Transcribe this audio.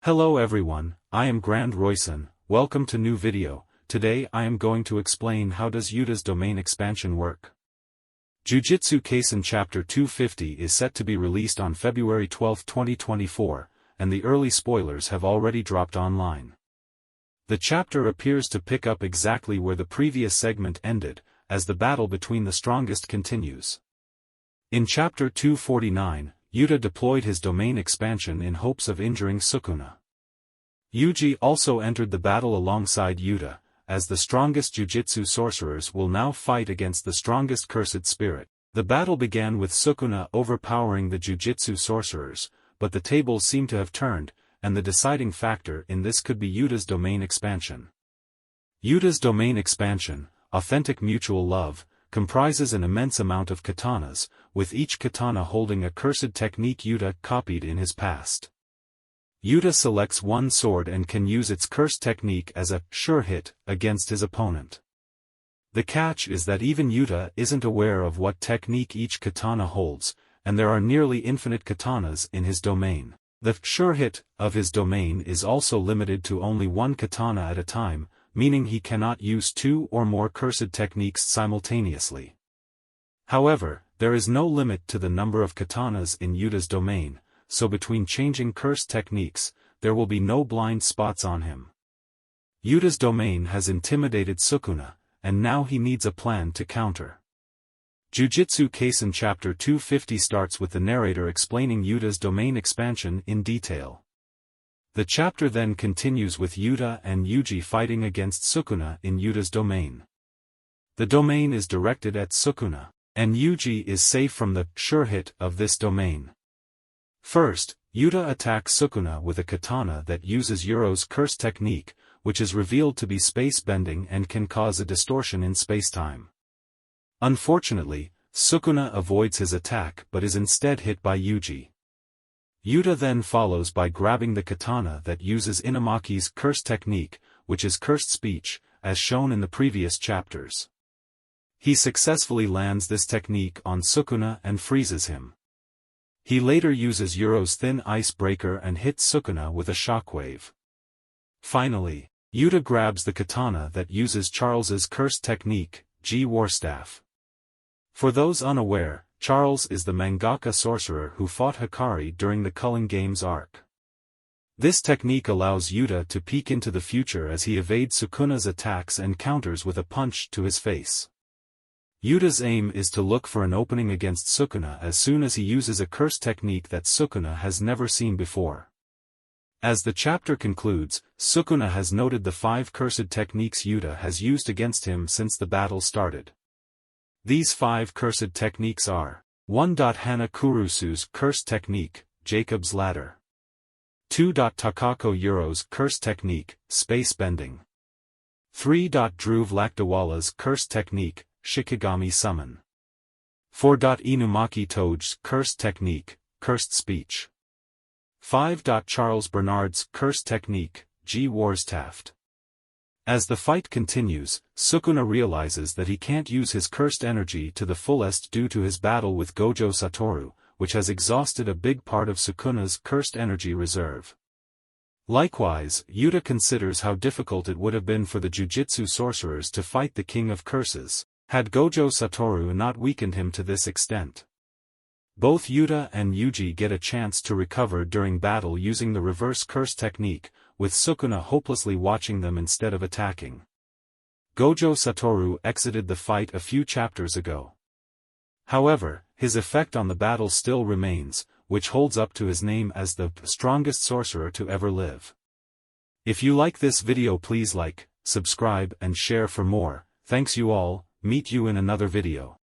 Hello everyone, I am Grand Royson, welcome to new video. Today I am going to explain how does Yuta's domain expansion work. Jujutsu Kaisen Chapter 250 is set to be released on February 12, 2024, and the early spoilers have already dropped online. The chapter appears to pick up exactly where the previous segment ended, as the battle between the strongest continues. In Chapter 249, Yuta deployed his domain expansion in hopes of injuring Sukuna. Yuji also entered the battle alongside Yuta, as the strongest Jujutsu sorcerers will now fight against the strongest cursed spirit. The battle began with Sukuna overpowering the Jujutsu sorcerers, but the tables seem to have turned, and the deciding factor in this could be Yuta's domain expansion. Yuta's domain expansion, Authentic Mutual Love, comprises an immense amount of katanas, with each katana holding a cursed technique Yuta copied in his past. Yuta selects one sword and can use its cursed technique as a sure hit against his opponent. The catch is that even Yuta isn't aware of what technique each katana holds, and there are nearly infinite katanas in his domain. The sure hit of his domain is also limited to only one katana at a time, meaning he cannot use two or more cursed techniques simultaneously. However, there is no limit to the number of katanas in Yuta's domain, so between changing cursed techniques, there will be no blind spots on him. Yuta's domain has intimidated Sukuna, and now he needs a plan to counter. Jujutsu Kaisen Chapter 250 starts with the narrator explaining Yuta's domain expansion in detail. The chapter then continues with Yuta and Yuji fighting against Sukuna in Yuta's domain. The domain is directed at Sukuna, and Yuji is safe from the sure hit of this domain. First, Yuta attacks Sukuna with a katana that uses Yuro's curse technique, which is revealed to be space-bending and can cause a distortion in spacetime. Unfortunately, Sukuna avoids his attack but is instead hit by Yuji. Yuta then follows by grabbing the katana that uses Inumaki's curse technique, which is cursed speech, as shown in the previous chapters. He successfully lands this technique on Sukuna and freezes him. He later uses Yuro's thin ice breaker and hits Sukuna with a shockwave. Finally, Yuta grabs the katana that uses Charles's curse technique, G-Warstaff. For those unaware, Charles is the mangaka sorcerer who fought Hikari during the Culling Games arc. This technique allows Yuta to peek into the future as he evades Sukuna's attacks and counters with a punch to his face. Yuta's aim is to look for an opening against Sukuna as soon as he uses a curse technique that Sukuna has never seen before. As the chapter concludes, Sukuna has noted the 5 cursed techniques Yuta has used against him since the battle started. These 5 cursed techniques are 1. Hana Kurusu's cursed technique, Jacob's Ladder. 2. Takako Yuro's cursed technique, Space Bending. 3. Dhruv Lakdawala's cursed technique, Shikigami Summon. 4. Inumaki Toge's cursed technique, Cursed Speech. 5. Charles Bernard's cursed technique, G-Warstaff. As the fight continues, Sukuna realizes that he can't use his cursed energy to the fullest due to his battle with Gojo Satoru, which has exhausted a big part of Sukuna's cursed energy reserve. Likewise, Yuta considers how difficult it would have been for the Jujutsu sorcerers to fight the King of Curses, had Gojo Satoru not weakened him to this extent. Both Yuta and Yuji get a chance to recover during battle using the reverse curse technique, with Sukuna hopelessly watching them instead of attacking. Gojo Satoru exited the fight a few chapters ago. However, his effect on the battle still remains, which holds up to his name as the strongest sorcerer to ever live. If you like this video, please like, subscribe and share for more. Thanks you all, meet you in another video.